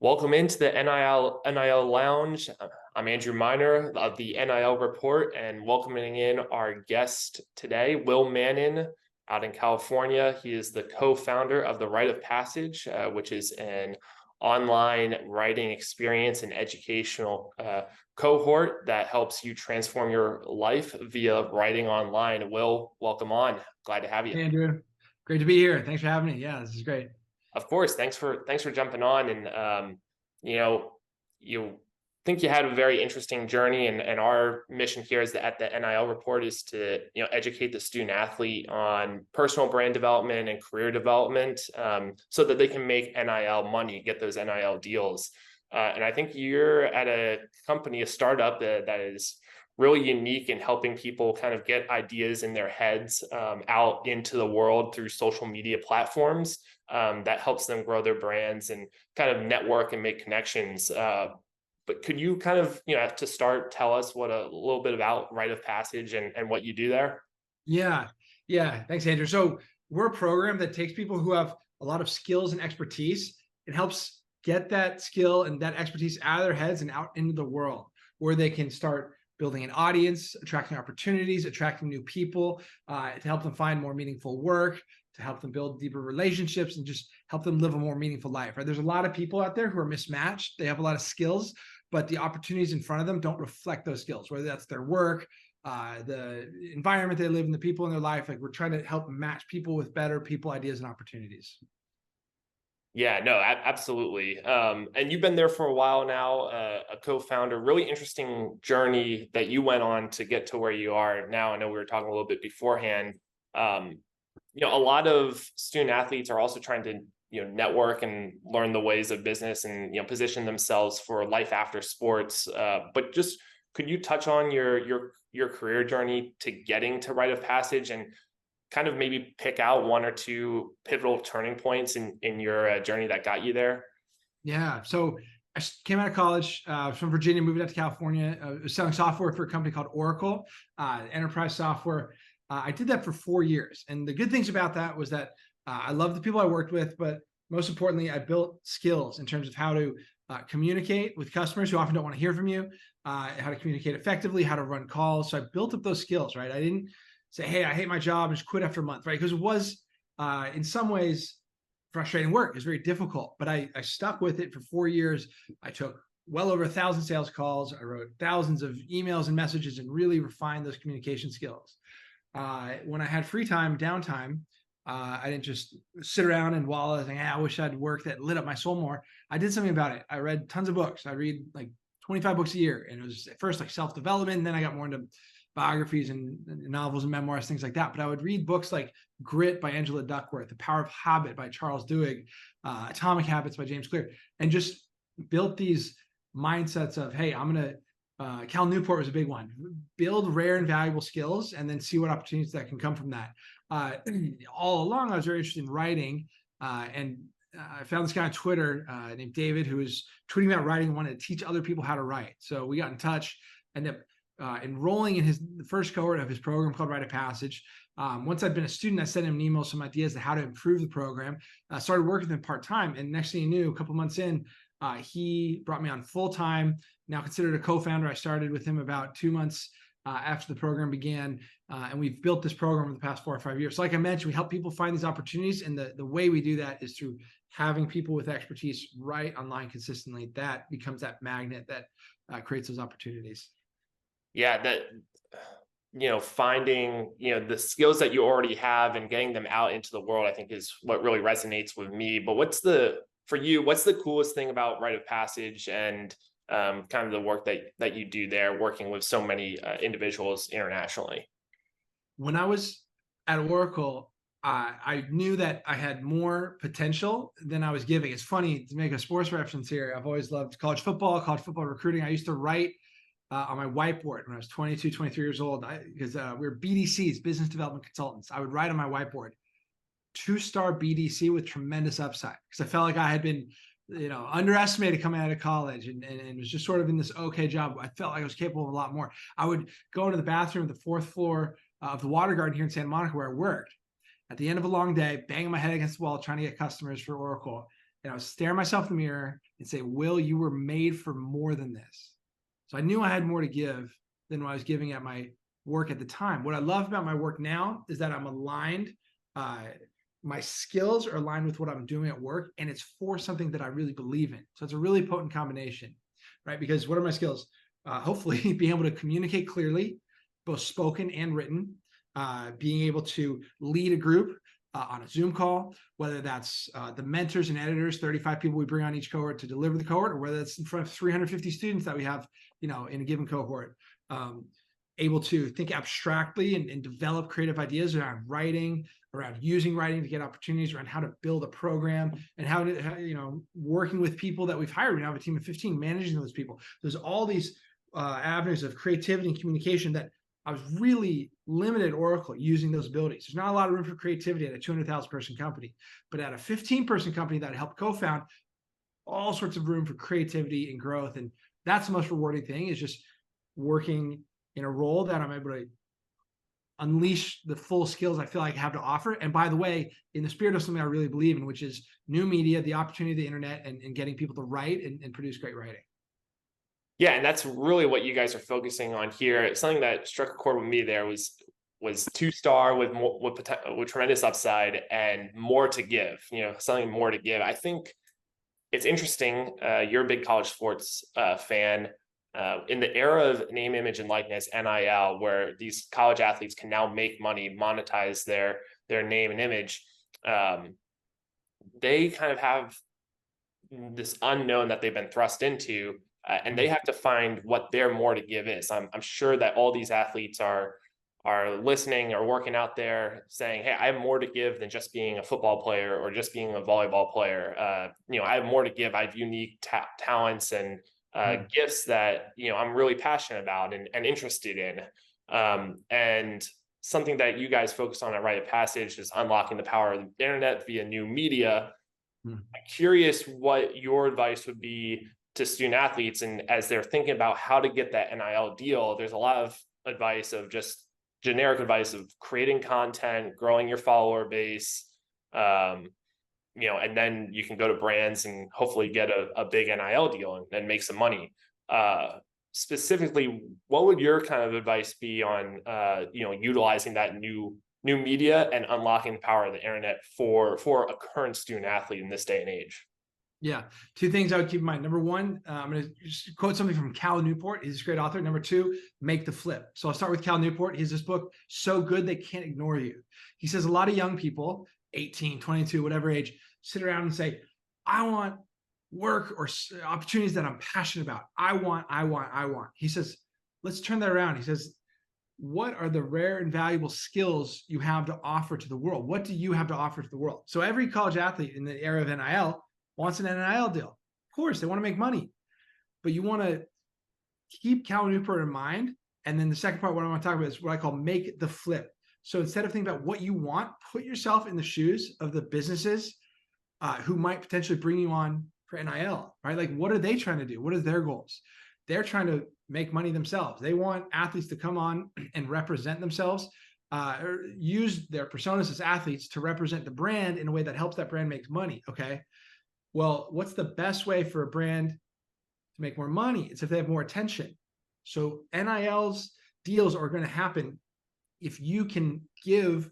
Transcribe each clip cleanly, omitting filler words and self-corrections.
Welcome into the NIL Lounge. I'm Andrew Miner of the NIL Report, and welcoming in our guest today, Will Mannon, out in California. He is the co-founder of the Rite of Passage, which is an online writing experience and educational cohort that helps you transform your life via writing online. Will, welcome on. Glad to have you. Hey, Andrew. Great to be here. Thanks for having me. Yeah, this is great. Of course, thanks for jumping on. And you think you had a very interesting journey, and our mission here is that at the NIL Report is to educate the student athlete on personal brand development and career development, so that they can make NIL money, get those NIL deals. And I think you're at a company, a startup that is really unique in helping people kind of get ideas in their heads out into the world through social media platforms that helps them grow their brands and kind of network and make connections. But could you kind of, to start, tell us what a little bit about Rite of Passage and what you do there? Yeah. Thanks, Andrew. So we're a program that takes people who have a lot of skills and expertise and helps get that skill and that expertise out of their heads and out into the world where they can start building an audience, attracting opportunities, attracting new people, to help them find more meaningful work, to help them build deeper relationships, and just help them live a more meaningful life. Right? There's a lot of people out there who are mismatched. They have a lot of skills, but the opportunities in front of them don't reflect those skills, whether that's their work, the environment they live in, the people in their life. Like, we're trying to help match people with better people, ideas, and opportunities. Yeah, no, absolutely. And you've been there for a while now, a co-founder. Really interesting journey that you went on to get to where you are now. I know we were talking a little bit beforehand. A lot of student athletes are also trying to network and learn the ways of business and position themselves for life after sports. But just could you touch on your career journey to getting to Rite of Passage and kind of maybe pick out one or two pivotal turning points in your journey that got you there? Yeah. So I came out of college from Virginia, moved out to California. I was selling software for a company called Oracle, enterprise software. I did that for 4 years. And the good things about that was that I loved the people I worked with, but most importantly, I built skills in terms of how to communicate with customers who often don't want to hear from you, how to communicate effectively, how to run calls. So I built up those skills, right? I didn't say, hey, I hate my job, and just quit after a month, right? Because it was, in some ways, frustrating work. It's very difficult, but I stuck with it for 4 years. I took well over 1,000 sales calls. I wrote thousands of emails and messages and really refined those communication skills. When I had free time, downtime, I didn't just sit around and wallow and think, hey, I wish I'd work that lit up my soul more. I did something about it. I read tons of books. I read like 25 books a year. And it was at first like self-development. And then I got more into biographies and novels and memoirs, things like that. But I would read books like Grit by Angela Duckworth, The Power of Habit by Charles Duhigg, Atomic Habits by James Clear, and just built these mindsets of, hey, I'm going to, Cal Newport was a big one, build rare and valuable skills and then see what opportunities that can come from that. All along, I was very interested in writing, and I found this guy on Twitter named David, who was tweeting about writing and wanted to teach other people how to write. So we got in touch, ended up enrolling in the first cohort of his program called Rite of Passage. Once I'd been a student, I sent him an email, some ideas on how to improve the program. Started working with him part-time, and next thing you knew, a couple months in, he brought me on full-time, now considered a co-founder. I started with him about 2 months after the program began, and we've built this program over the past 4 or 5 years. So like I mentioned, we help people find these opportunities, and the way we do that is through having people with expertise write online consistently. That becomes that magnet that creates those opportunities. Yeah, that finding the skills that you already have and getting them out into the world, I think, is what really resonates with me. But what's the coolest thing about Rite of Passage and kind of the work that you do there, working with so many individuals internationally? When I was at Oracle, I knew that I had more potential than I was giving. It's funny to make a sports reference here. I've always loved college football recruiting. I used to write on my whiteboard when I was 22, 23 years old, because we were BDCs, business development consultants. I would write on my whiteboard, 2-star BDC with tremendous upside, because I felt like I had been, underestimated coming out of college, and was just sort of in this okay job. I felt like I was capable of a lot more. I would go into the bathroom at the 4th floor of the Water Garden here in Santa Monica, where I worked, at the end of a long day, banging my head against the wall, trying to get customers for Oracle. and I was staring myself in the mirror and say, Will, you were made for more than this. So I knew I had more to give than what I was giving at my work at the time. What I love about my work now is that I'm aligned. My skills are aligned with what I'm doing at work, and it's for something that I really believe in. So it's a really potent combination, right? Because what are my skills? Hopefully being able to communicate clearly, both spoken and written, being able to lead a group on a Zoom call, whether that's the mentors and editors, 35 people we bring on each cohort to deliver the cohort, or whether it's in front of 350 students that we have, in a given cohort. Able to think abstractly and develop creative ideas around writing, around using writing to get opportunities, around how to build a program, and how to, working with people that we've hired. We now have a team of 15, managing those people. There's all these avenues of creativity and communication that I was really limited at Oracle using those abilities. There's not a lot of room for creativity at a 200,000 person company, but at a 15-person company that I helped co-found, all sorts of room for creativity and growth. And that's the most rewarding thing, is just working in a role that I'm able to unleash the full skills I feel like I have to offer. And by the way, in the spirit of something I really believe in, which is new media, the opportunity of the internet, and getting people to write and produce great writing. Yeah, and that's really what you guys are focusing on here. Something that struck a chord with me there was 2-star with tremendous upside and more to give. Something more to give. I think it's interesting. You're a big college sports fan. In the era of name, image, and likeness, NIL, where these college athletes can now make money, monetize their name and image, they kind of have this unknown that they've been thrust into, and they have to find what their more to give is. I'm sure that all these athletes are listening or working out there saying, hey, I have more to give than just being a football player or just being a volleyball player. I have more to give. I have unique talents and gifts that I'm really passionate about and interested in, and something that you guys focus on at Rite of Passage is unlocking the power of the internet via new media. I'm curious what your advice would be to student athletes, and as they're thinking about how to get that NIL deal. There's a lot of advice, of just generic advice of creating content, growing your follower base, and then you can go to brands and hopefully get a big NIL deal and make some money. Specifically, what would your kind of advice be on, utilizing that new media and unlocking the power of the internet for a current student athlete in this day and age? Yeah. Two things I would keep in mind. Number one, I'm going to just quote something from Cal Newport. He's a great author. Number two, make the flip. So I'll start with Cal Newport. He has this book, So Good They Can't Ignore You. He says a lot of young people, 18, 22, whatever age, sit around and say, I want work or opportunities that I'm passionate about. I want. He says, let's turn that around. He says, what are the rare and valuable skills you have to offer to the world? What do you have to offer to the world? So every college athlete in the era of NIL wants an NIL deal. Of course, they want to make money, but you want to keep Cal Newport in mind. And then the second part, what I want to talk about is what I call make the flip. So instead of thinking about what you want, put yourself in the shoes of the businesses who might potentially bring you on for NIL, right? Like, what are they trying to do? What are their goals? They're trying to make money themselves. They want athletes to come on and represent themselves, or use their personas as athletes to represent the brand in a way that helps that brand make money. Okay. Well, what's the best way for a brand to make more money? It's if they have more attention. So NIL's deals are going to happen if you can give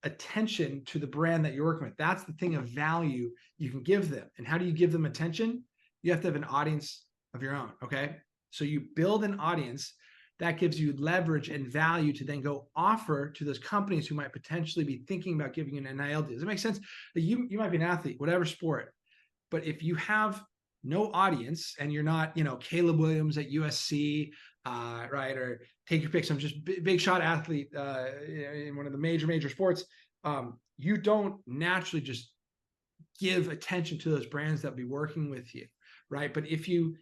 attention to the brand that you're working with. That's the thing of value you can give them. And how do you give them attention? You have to have an audience of your own. Okay. So you build an audience that gives you leverage and value to then go offer to those companies who might potentially be thinking about giving you an NIL deal. Does it make sense? That you might be an athlete, whatever sport, but if you have no audience and you're not, Caleb Williams at USC, right, or take your pick, some just big shot athlete in one of the major sports, you don't naturally just give attention to those brands that be working with you, right? But if you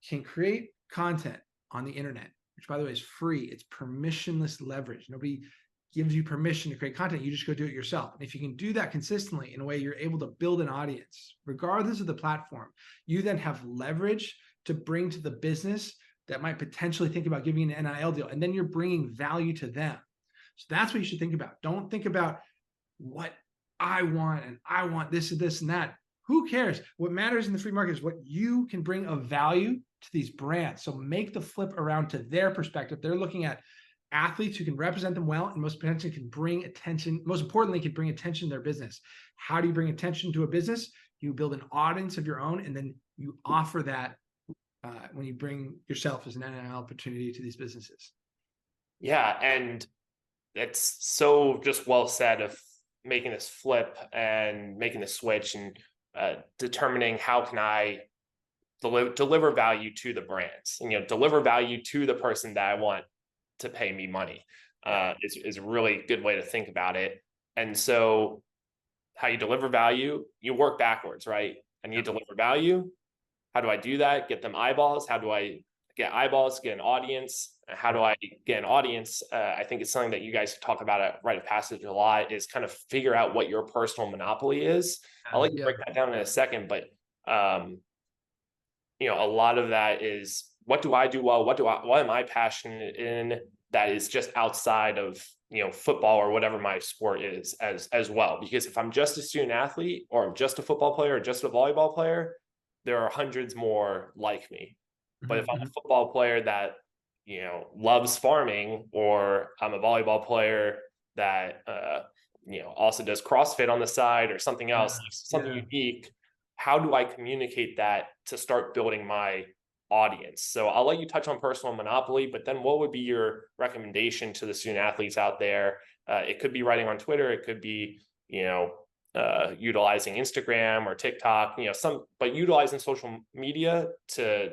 can create content on the internet, which by the way is free, it's permissionless leverage. Nobody gives you permission to create content. You just go do it yourself. And if you can do that consistently in a way, you're able to build an audience, regardless of the platform. You then have leverage to bring to the business that might potentially think about giving an NIL deal. And then you're bringing value to them. So that's what you should think about. Don't think about what I want and I want this and this and that. Who cares? What matters in the free market is what you can bring of value to these brands. So make the flip around to their perspective. They're looking at athletes who can represent them well and most potentially can bring attention, most importantly, can bring attention to their business. How do you bring attention to a business? You build an audience of your own, and then you offer that when you bring yourself as an NIL opportunity to these businesses. Yeah, and it's so just well said of making this flip and making the switch and determining how can I deliver value to the brands, and deliver value to the person that I want to pay me money. Is a really good way to think about it. And so how you deliver value, you work backwards, right? I need to deliver value. How do I do that? Get them eyeballs. How do I get eyeballs, get an audience? How do I get an audience? I think it's something that you guys talk about at Rite of Passage a lot, is kind of figure out what your personal monopoly is. I'll let you break that down in a second, but a lot of that is, what do I do well? What am I passionate in that is just outside of football or whatever my sport is as well? Because if I'm just a student athlete, or I'm just a football player, or just a volleyball player, there are hundreds more like me. But if I'm a football player that loves farming, or I'm a volleyball player that also does CrossFit on the side or something else, something unique, how do I communicate that to start building my audience? So I'll let you touch on personal monopoly, but then what would be your recommendation to the student athletes out there? It could be writing on Twitter, it could be utilizing Instagram or TikTok, but utilizing social media to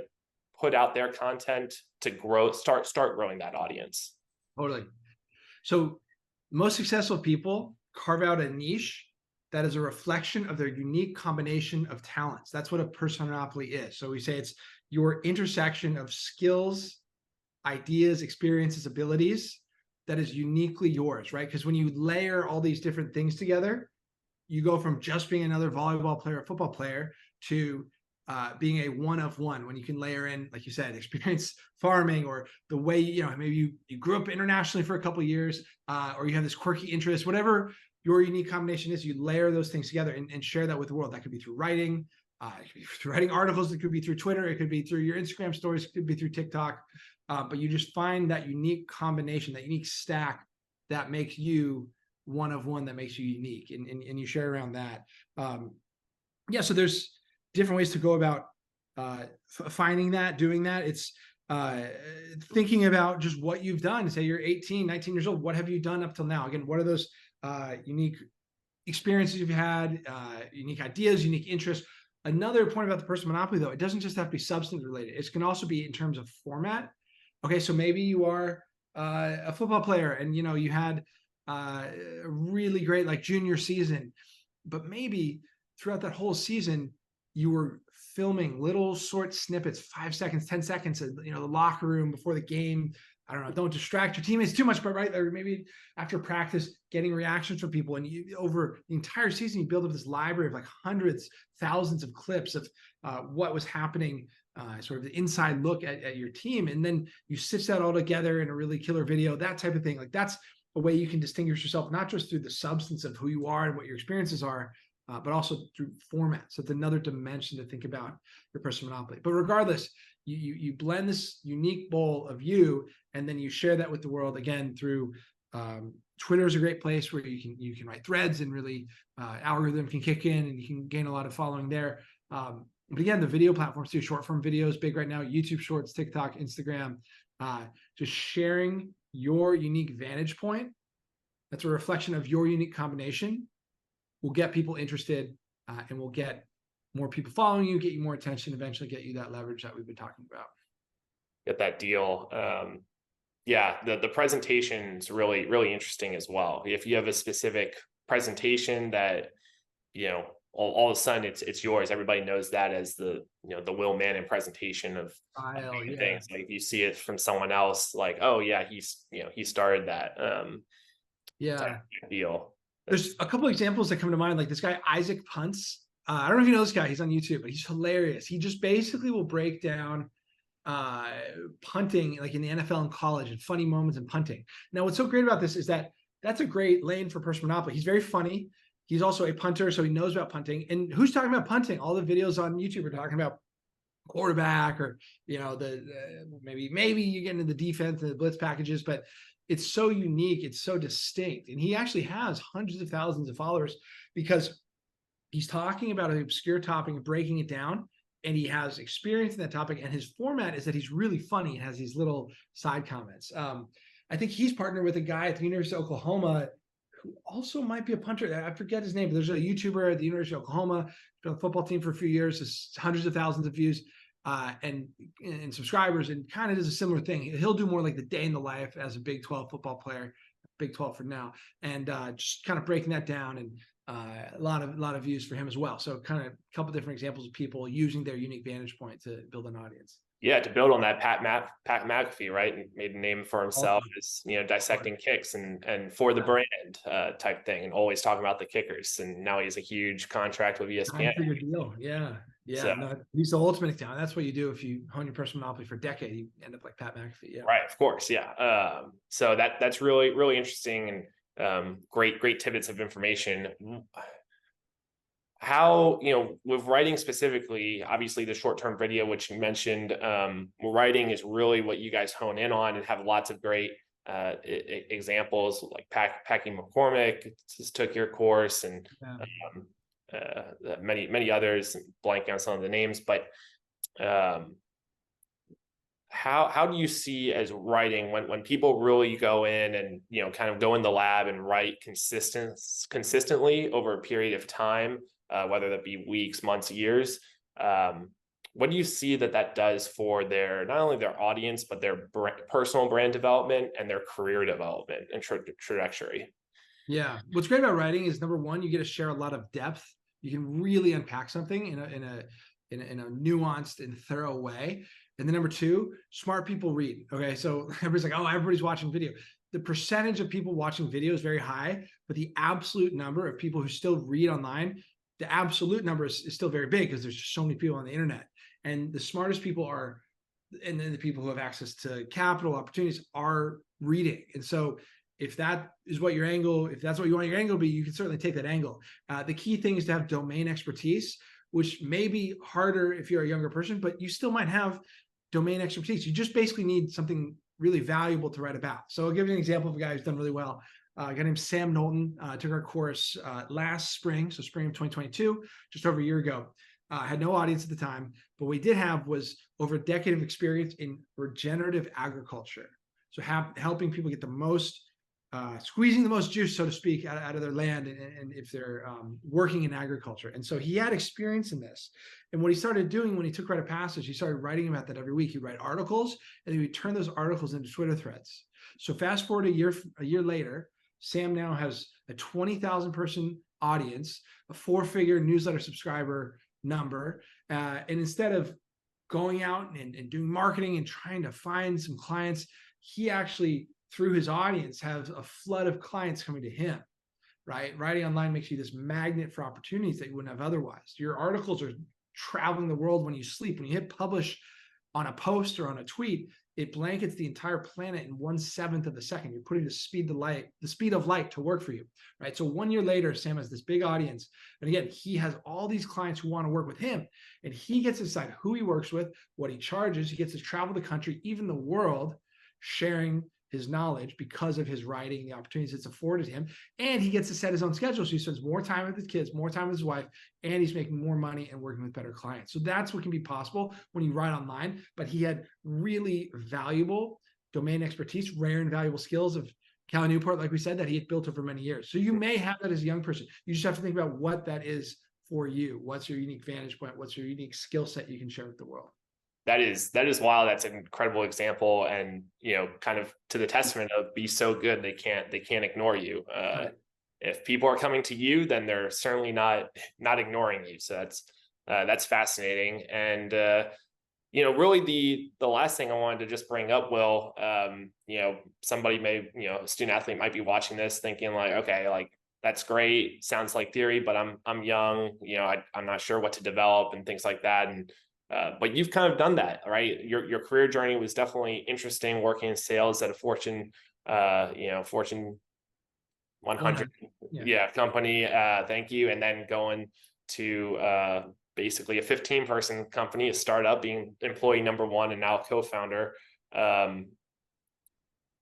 put out their content to grow, start growing that audience. Totally. So most successful people carve out a niche that is a reflection of their unique combination of talents. That's what a personal monopoly is. So we say it's your intersection of skills, ideas, experiences, abilities that is uniquely yours, right? Because when you layer all these different things together, you go from just being another volleyball player or football player to being a one of one, when you can layer in, like you said, experience farming, or the way, maybe you grew up internationally for a couple of years, or you have this quirky interest, whatever your unique combination is, you layer those things together and share that with the world. That could be through writing, it could be through writing articles, it could be through Twitter, it could be through your Instagram stories, it could be through TikTok, but you just find that unique combination, that unique stack that makes you one of one, that makes you unique, and you share around that. So there's different ways to go about finding that, doing that. It's thinking about just what you've done. Say you're 18, 19 years old. What have you done up till now? Again, what are those unique experiences you've had, unique ideas, unique interests? Another point about the personal monopoly, though, it doesn't just have to be substance related. It can also be in terms of format. Okay, so maybe you are a football player, and you had a really great junior season, but maybe throughout that whole season you were filming little short snippets, 5 seconds, 10 seconds, the locker room before the game. I don't know, don't distract your teammates too much, but right, or maybe after practice, getting reactions from people. And over the entire season, you build up this library of hundreds, thousands of clips of what was happening, sort of the inside look at your team. And then you stitch that all together in a really killer video, that type of thing. That's a way you can distinguish yourself, not just through the substance of who you are and what your experiences are, but also through format. So it's another dimension to think about your personal monopoly. But regardless, you blend this unique bowl of you, and then you share that with the world, again through Twitter is a great place where you can write threads, and really algorithm can kick in, and you can gain a lot of following there. But again, the video platforms too, short form videos big right now, YouTube Shorts, TikTok, Instagram, just sharing your unique vantage point. That's a reflection of your unique combination. Will get people interested, and will get more people following you, get you more attention, eventually get you that leverage that we've been talking about. Get that deal. The presentation is really, really interesting as well. If you have a specific presentation that, all of a sudden it's yours. Everybody knows that as the Will Mannon presentation of things. Like if you see it from someone else, like, oh yeah, he started that. Deal. There's a couple of examples that come to mind, like this guy, Isaac Punts. I don't know if you know this guy. He's on YouTube, but he's hilarious. He just basically will break down punting, like in the NFL and college, and funny moments in punting. Now, what's so great about this is that that's a great lane for personal monopoly. He's very funny. He's also a punter, so he knows about punting. And who's talking about punting? All the videos on YouTube are talking about quarterback, or maybe you get into the defense and the blitz packages, but it's so unique, it's so distinct. And he actually has hundreds of thousands of followers because he's talking about an obscure topic and breaking it down, and he has experience in that topic. And his format is that he's really funny and has these little side comments. I think he's partnered with a guy at the University of Oklahoma who also might be a punter. I forget his name, but there's a YouTuber at the University of Oklahoma, been on the football team for a few years, has hundreds of thousands of views and subscribers, and kind of does a similar thing. He'll do more like the day in the life as a Big 12 football player, Big 12 for now, and just kind of breaking that down, and a lot of views for him as well. So kind of a couple different examples of people using their unique vantage point to build an audience. Yeah, to build on that, Pat McAfee, right, and made a name for himself as, dissecting kicks and for the brand type thing, and always talking about the kickers. And now he has a huge contract with ESPN. Deal. Yeah. So, no, he's the ultimate example. That's what you do if you hone your personal monopoly for a decade. You end up like Pat McAfee. Yeah. Right. Of course. Yeah. So that's really, really interesting, and great tidbits of information. How, with writing specifically, obviously the short-term video, which you mentioned, writing is really what you guys hone in on and have lots of great examples, like Packy McCormick just took your course, and many others, blanking on some of the names, but how do you see as writing when people really go in and kind of go in the lab and write consistently over a period of time, whether that be weeks, months, years? What do you see that does for their, not only their audience, but their personal brand development and their career development and trajectory? Yeah. What's great about writing is, number one, you get to share a lot of depth. You can really unpack something in a nuanced and thorough way. And then number two, smart people read. Okay. So everybody's like, oh, everybody's watching video. The percentage of people watching video is very high, but the absolute number of people who still read online, the absolute number is still very big, because there's just so many people on the internet. And the smartest people are, and then the people who have access to capital opportunities are reading. And so if that is what your angle, if that's what you want your angle to be, you can certainly take that angle. The key thing is to have domain expertise, which may be harder if you're a younger person, but you still might have domain expertise. You just basically need something really valuable to write about. So I'll give you an example of a guy who's done really well. A guy named Sam Knowlton took our course last spring, so spring of 2022, just over a year ago. Had no audience at the time, but what we did have was over a decade of experience in regenerative agriculture. So helping people get the most, squeezing the most juice, so to speak, out of their land, and if they're working in agriculture. And so he had experience in this. And what he started doing when he took Rite of Passage, he started writing about that every week. He'd write articles, and he would turn those articles into Twitter threads. So fast forward a year later, Sam now has a 20,000 person audience, a 4-figure newsletter subscriber number. And instead of going out and doing marketing and trying to find some clients, he actually, through his audience, has a flood of clients coming to him, right? Writing online makes you this magnet for opportunities that you wouldn't have otherwise. Your articles are traveling the world when you sleep. When you hit publish on a post or on a tweet, it blankets the entire planet in 1/7 of a second. You're putting the speed of light to work for you, right? So 1 year later, Sam has this big audience. And again, he has all these clients who want to work with him, and he gets to decide who he works with, what he charges. He gets to travel the country, even the world, sharing his knowledge because of his writing, the opportunities it's afforded him. And he gets to set his own schedule. So he spends more time with his kids, more time with his wife, and he's making more money and working with better clients. So that's what can be possible when you write online. But he had really valuable domain expertise, rare and valuable skills of Cal Newport, like we said, that he had built over many years. So you may have that as a young person. You just have to think about what that is for you. What's your unique vantage point? What's your unique skill set you can share with the world? That is wild. That's an incredible example, and kind of to the testament of be so good they can't ignore you. Right. If people are coming to you, then they're certainly not ignoring you. So that's fascinating. And really the last thing I wanted to just bring up, Will, somebody may, a student athlete might be watching this thinking like, okay, like that's great, sounds like theory, but I'm young, I'm not sure what to develop and things like that. And but you've kind of done that, right? Your career journey was definitely interesting, working in sales at a Fortune 100, yeah, company. Thank you. And then going to basically a 15-person company, a startup, being employee number one and now co-founder.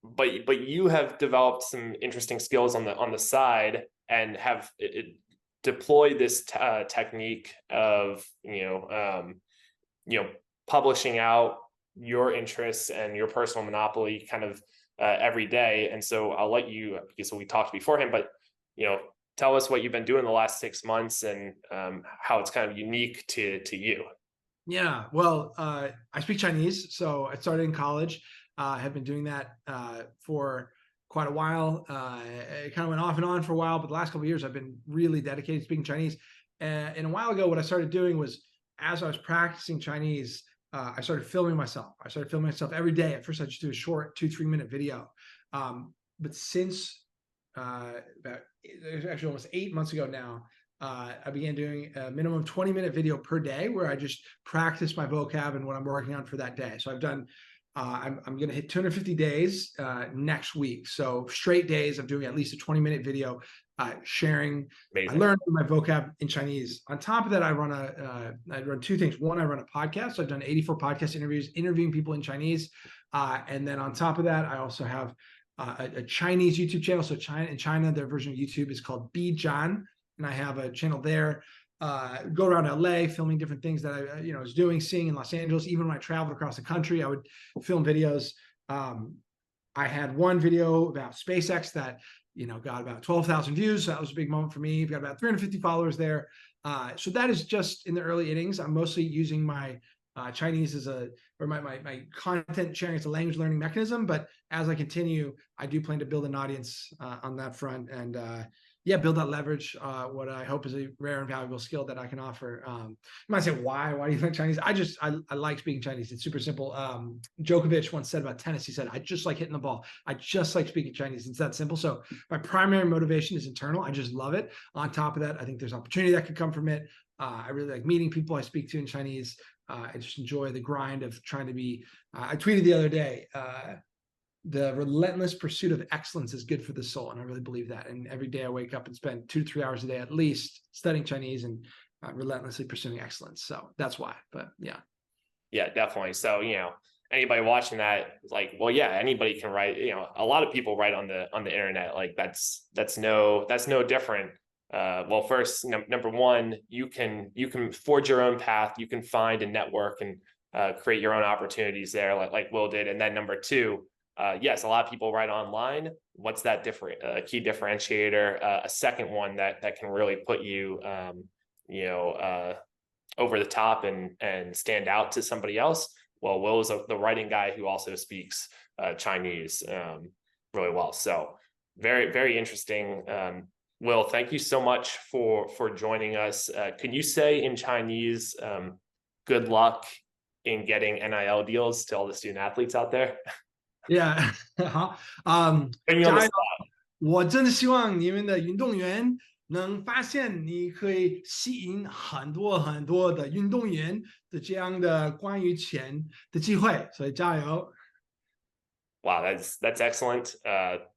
But you have developed some interesting skills on the side and have deployed this technique of publishing out your interests and your personal monopoly kind of every day. And so I'll let you, because we talked beforehand, but tell us what you've been doing the last 6 months and how it's kind of unique to you. Yeah, well, I speak Chinese, so I started in college. Have been doing that for quite a while. It kind of went off and on for a while, but the last couple of years I've been really dedicated to speaking Chinese. And a while ago, what I started doing was, as I was practicing Chinese, I started filming myself. I started filming myself every day. At first, I just do a short 2-3 minute video. But since actually almost 8 months ago now, I began doing a minimum 20-minute video per day where I just practice my vocab and what I'm working on for that day. So I've done, I'm going to hit 250 days next week. So straight days of doing at least a 20-minute video, sharing. Amazing. I learned my vocab in Chinese. On top of that, I run two things. One, I run a podcast. So I've done 84 podcast interviews, interviewing people in Chinese. And then on top of that, I also have a Chinese YouTube channel. So in China, their version of YouTube is called Bijan. And I have a channel there, go around LA filming different things that I was doing, seeing in Los Angeles. Even when I traveled across the country, I would film videos. I had one video about SpaceX that got about 12,000 views. So that was a big moment for me. I've got about 350 followers there. So that is just in the early innings. I'm mostly using my Chinese as my content sharing as a language learning mechanism. But as I continue, I do plan to build an audience on that front and build that leverage, what I hope is a rare and valuable skill that I can offer. You might say, why do you like Chinese? I like speaking Chinese. It's super simple. Djokovic once said about tennis, he said, I just like hitting the ball. I just like speaking Chinese. It's that simple. So my primary motivation is internal. I just love it. On top of that, I think there's opportunity that could come from it. I really like meeting people I speak to in Chinese. I just enjoy the grind of trying to be, I tweeted the other day, the relentless pursuit of excellence is good for the soul. And I really believe that. And every day I wake up and spend 2 to 3 hours a day, at least, studying Chinese and relentlessly pursuing excellence. So that's why, but yeah. Yeah, definitely. So, anybody watching that, like, well, yeah, anybody can write, a lot of people write on the internet. Like that's no different. Well, first, number one, you can forge your own path. You can find a network and create your own opportunities there, like Will did. And then number two, yes, a lot of people write online. What's that key differentiator? A second one that can really put you, over the top and stand out to somebody else. Well, Will is the writing guy who also speaks Chinese really well. So very, very interesting. Will, thank you so much for joining us. Can you say in Chinese, good luck in getting NIL deals to all the student athletes out there? Yeah. 好，加油！我真的希望你们的运动员能发现，你可以吸引很多很多的运动员的这样的关于钱的机会，所以加油！ Wow, that's excellent.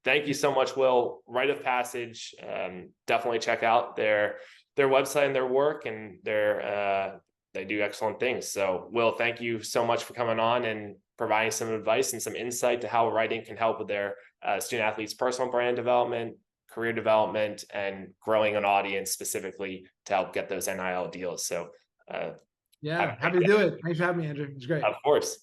Thank you so much, Will. Rite of Passage. Definitely check out their website and their work, and they do excellent things. So, Will, thank you so much for coming on and providing some advice and some insight to how writing can help with their student athletes' personal brand development, career development, and growing an audience specifically to help get those NIL deals. So, yeah, happy to do it. Thanks for having me, Andrew. It's great. Of course.